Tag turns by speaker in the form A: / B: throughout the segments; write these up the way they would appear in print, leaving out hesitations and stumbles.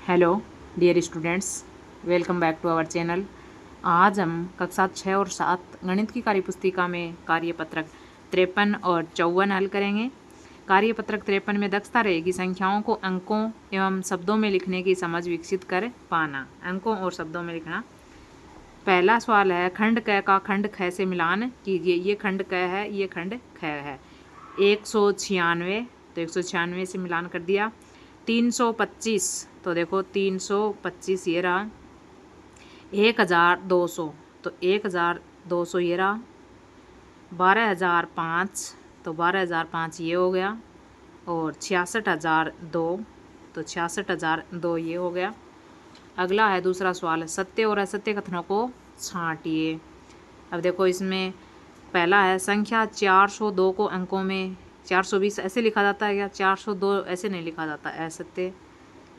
A: Hello dear students, welcome back to our channel. आज हम कक्षा 6 और 7 गणित की कार्यपुस्तिका में कार्यपत्रक 53 और 54 हल करेंगे। कार्यपत्रक 53 में दक्षता रहेगी संख्याओं को अंकों एवं शब्दों में लिखने की समझ विकसित कर पाना। अंकों और शब्दों में लिखना। पहला सवाल है, खंड क का खंड ख से मिलान कीजिए। ये खंड क है, ये खंड ख है। 196, तो 196 से मिलान कर दिया। 325, तो देखो 325 ये रहा। 1200, तो 1200 ये रहा। 12005, तो 12005 ये हो गया। और 66002, तो 66002 ये हो गया। अगला है दूसरा सवाल, सत्य और असत्य कथनों को छांटिए। अब देखो इसमें पहला है, संख्या 402 को अंकों में 420 ऐसे लिखा जाता है क्या? 402 ऐसे नहीं लिखा जाता, असत्य।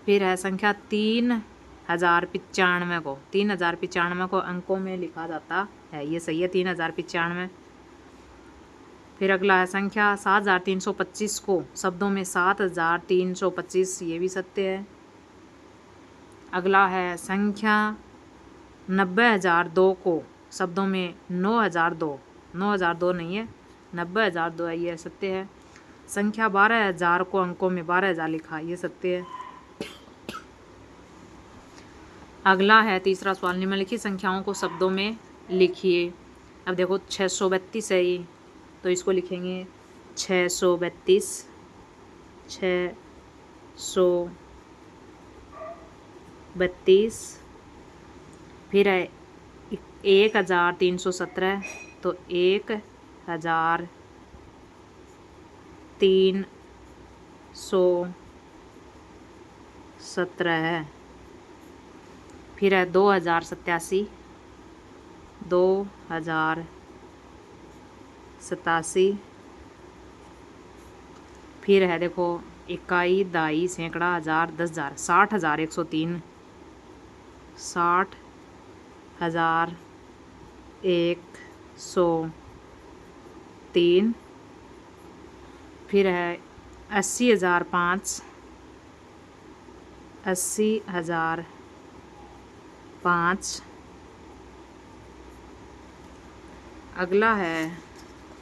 A: फिर है संख्या 3095 को अंकों में लिखा जाता है, ये सही है 3095। फिर अगला है संख्या 7325 को शब्दों में 7325, ये भी सत्य है। अगला है संख्या 90002 को शब्दों में 9002 नहीं है, 90002 है, ये सत्य है। संख्या 12000 को अंकों में 12000 लिखा, ये सत्य है। अगला है तीसरा सवाल, निम्नलिखित संख्याओं को शब्दों में लिखिए। अब देखो 632 है ये, तो इसको लिखेंगे 632, 632। फिर है 1317, तो 1317 है। फिर है 2087, 2087। फिर है देखो इकाई, दाई, सैकड़ा, हज़ार, 10,000, 60,103, 60,103। फिर है 80,005, 80,005।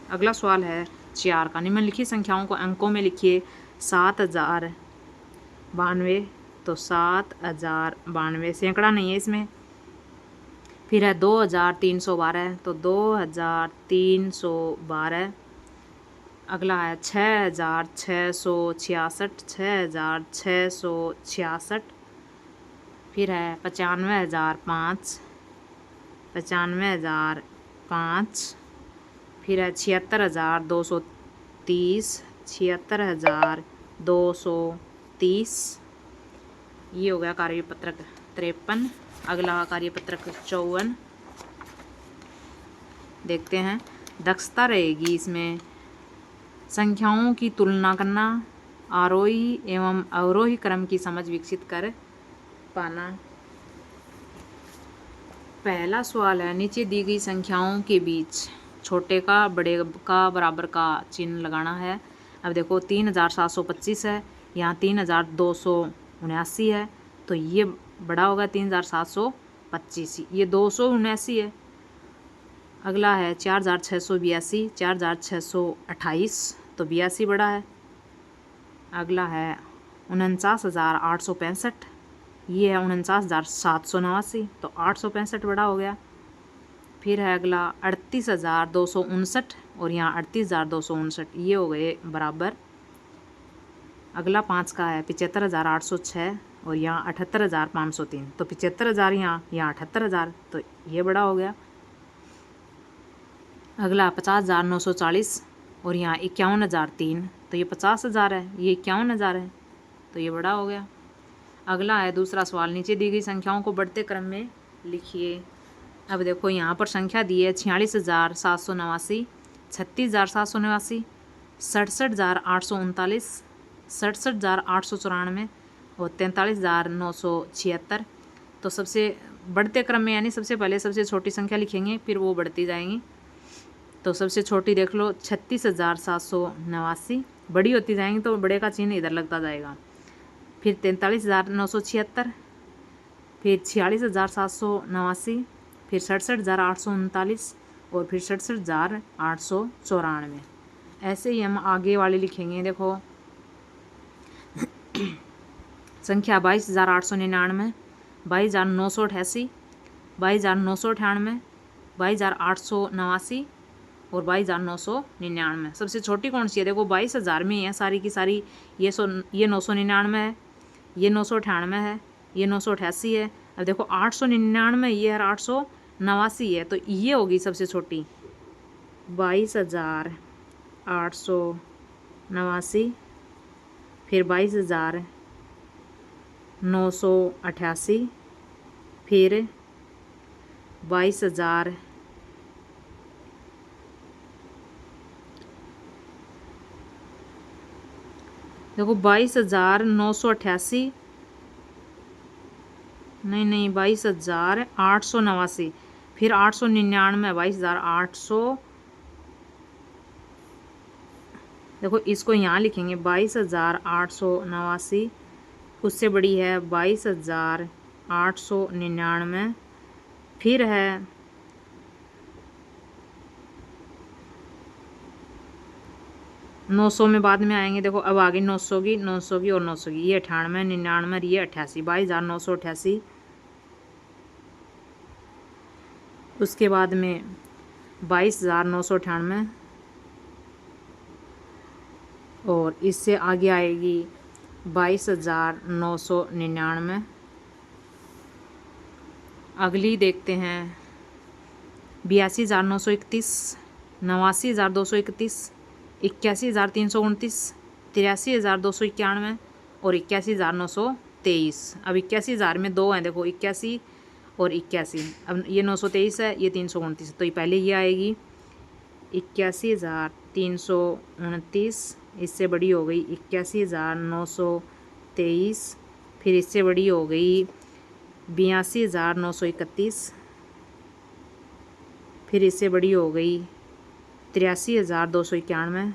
A: अगला सवाल है 4 का, निम्नलिखित संख्याओं को अंकों में लिखिए। 7092, तो 7092 सैकड़ा नहीं है इसमें। फिर है 2312, तो 2312। अगला है 6666, 6666। फिर है 95,005, 95,005। फिर है 76,230, 76,230। ये हो गया कार्यपत्रक 53। अगला कार्यपत्रक 54 देखते हैं। दक्षता रहेगी इसमें संख्याओं की तुलना करना, आरोही एवं अवरोही क्रम की समझ विकसित कर पाना। पहला सवाल है, नीचे दी गई संख्याओं के बीच छोटे का बड़े का बराबर का चिन्ह लगाना है। अब देखो 3725 है, यहाँ 3279 है, तो ये बड़ा होगा 3725, ये 279 है। अगला है 4682, 4628, तो 82 बड़ा है। अगला है 49,865, ये है 49,789, तो 865 बड़ा हो गया। फिर है अगला 38,259, और यहाँ 38,259, ये हो गए बराबर। अगला 5 का है 75,806, और यहाँ 78,503, तो 75,000 यहाँ 78,000, तो ये बड़ा हो गया। अगला 50,940, और यहाँ 51,003, तो ये 50,000 है, ये 51,000 है, तो ये बड़ा हो गया। अगला है दूसरा सवाल, नीचे दी गई संख्याओं को बढ़ते क्रम में लिखिए। अब देखो यहाँ पर संख्या दी है 46,789, 36,789, 67,839, 67,894 और 43,976। तो सबसे बढ़ते क्रम में, यानी सबसे पहले सबसे छोटी संख्या लिखेंगे, फिर वो बढ़ती जाएंगी। तो सबसे छोटी देख लो 36,789, बड़ी होती जाएंगी तो बड़े का चिन्ह इधर लगता जाएगा। फिर 43,976, फिर 46,789, फिर 67,839 और फिर 67,894। ऐसे ही हम आगे वाले लिखेंगे। देखो संख्या 22,899, 22,988, 22,998, 22,889 और 22,999। सबसे छोटी कौन सी है? देखो 22,000 में है सारी की सारी। ये 999 है, ये 998 है, ये 988 है। अब देखो 899 ये है, 889 है, तो ये होगी सबसे छोटी 22,889, फिर 22,988, फिर 22,000, देखो 22,988, नहीं 22,889, फिर 899, 22,800। देखो इसको यहाँ लिखेंगे 22,889, उससे बड़ी है 22,899, फिर है 900 में बाद में आएंगे। देखो अब आगे 900 की, 900 की और 900 की, ये 98, 99, ये 88, 22,988। उसके बाद में 22,998 और इससे आगे आएगी 22,999। अगली देखते हैं 82,931, 89,231, 81,329, 83,291 और 81,923। अब 81,000 में दो हैं, देखो 81 और 81। अब ये 923 है, ये 329, तो ये पहले ये आएगी 81,329, इससे बड़ी हो गई 81,923, फिर इससे बड़ी हो गई 82,931, फिर इससे बड़ी हो गई 83,291,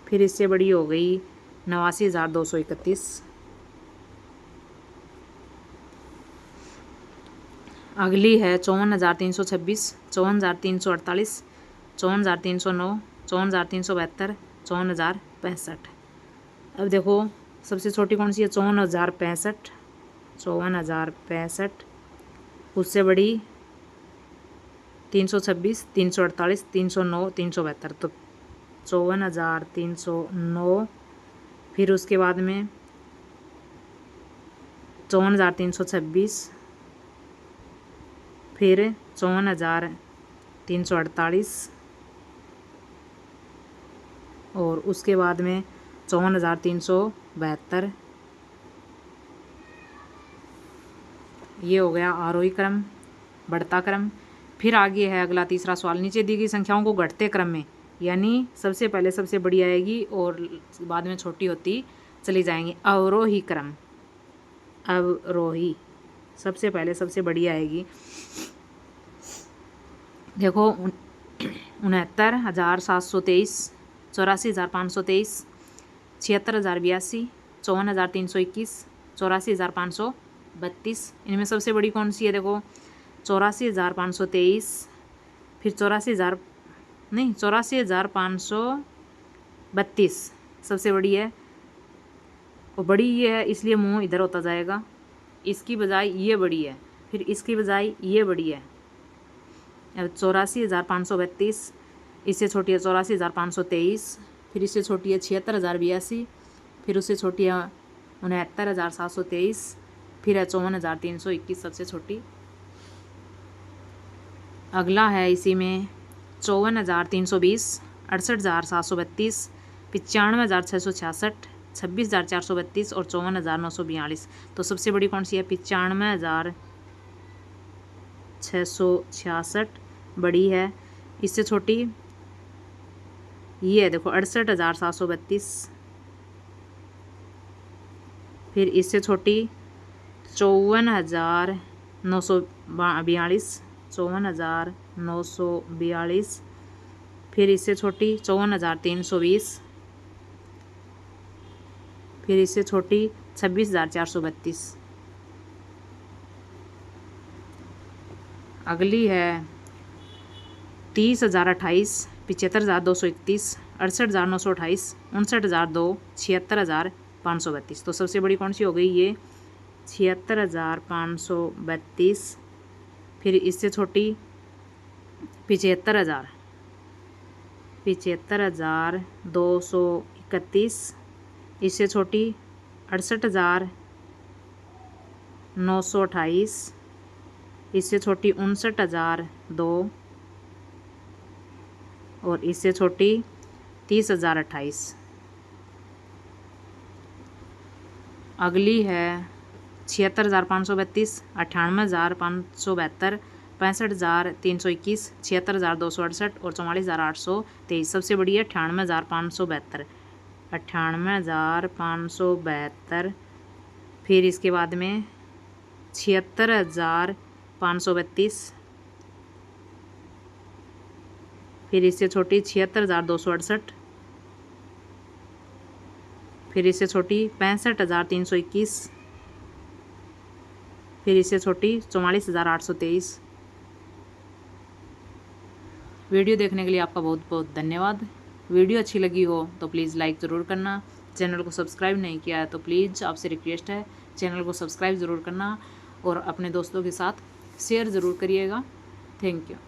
A: फिर इससे बड़ी हो गई 89,231। अगली है 54,326, 54,348, 54,309, 54,372, 54,065। अब देखो सबसे छोटी कौन सी है? 54,065, 54,065, उससे बड़ी 326, 348, 309, 372, तो 54,309, फिर उसके बाद में 54,326, फिर 54,348 और उसके बाद में 54,372। ये हो गया आरोही क्रम, बढ़ता क्रम। फिर आगे है अगला तीसरा सवाल, नीचे दी गई संख्याओं को घटते क्रम में, यानी सबसे पहले सबसे बड़ी आएगी और बाद में छोटी होती चली जाएंगी। अवरोही क्रम, अवरोही, सबसे पहले सबसे बड़ी आएगी। देखो 69,723, 84,523, 76,082, 54,321, 84,532। इनमें सबसे बड़ी कौन सी है? देखो 84,523, फिर 84,532 सबसे बड़ी है, और बड़ी ये है इसलिए मुंह इधर होता जाएगा, इसकी बजाय ये बड़ी है, फिर इसकी बजाय ये बड़ी है। अब 84,532, इससे छोटी है 84,523, फिर इससे छोटी है 76,082, फिर उससे छोटी है 69,723, फिर है 54,321 सबसे छोटी। अगला है इसी में 54,320, 68,732, 95,666, 26,432 और 54,942। तो सबसे बड़ी कौन सी है? 95,666 बड़ी है, इससे छोटी ये है, देखो 68,732, फिर इससे छोटी 54,942, 54,942, फिर इससे छोटी 54,320, फिर इससे छोटी 26,432। अगली है 30,028, 75,231, 68,928, 59,002, 76,532। तो सबसे बड़ी कौन सी हो गई ये 76,532। फिर इससे छोटी 75,000, 75,231। इससे छोटी 68,928। इससे छोटी 59,002 और इससे छोटी 30,028। अगली है 76,532, 98,572, 65,321, 76,268 और 44,823। सबसे बड़ी है 98,572, 98,572। फिर इसके बाद में 76,532। फिर इससे छोटी 76,268। फिर इससे छोटी 65,321। फिर इससे छोटी 44,823। वीडियो देखने के लिए आपका बहुत बहुत धन्यवाद। वीडियो अच्छी लगी हो तो प्लीज़ लाइक ज़रूर करना। चैनल को सब्सक्राइब नहीं किया है तो प्लीज़ आपसे रिक्वेस्ट है चैनल को सब्सक्राइब ज़रूर करना और अपने दोस्तों के साथ शेयर ज़रूर करिएगा। Thank you.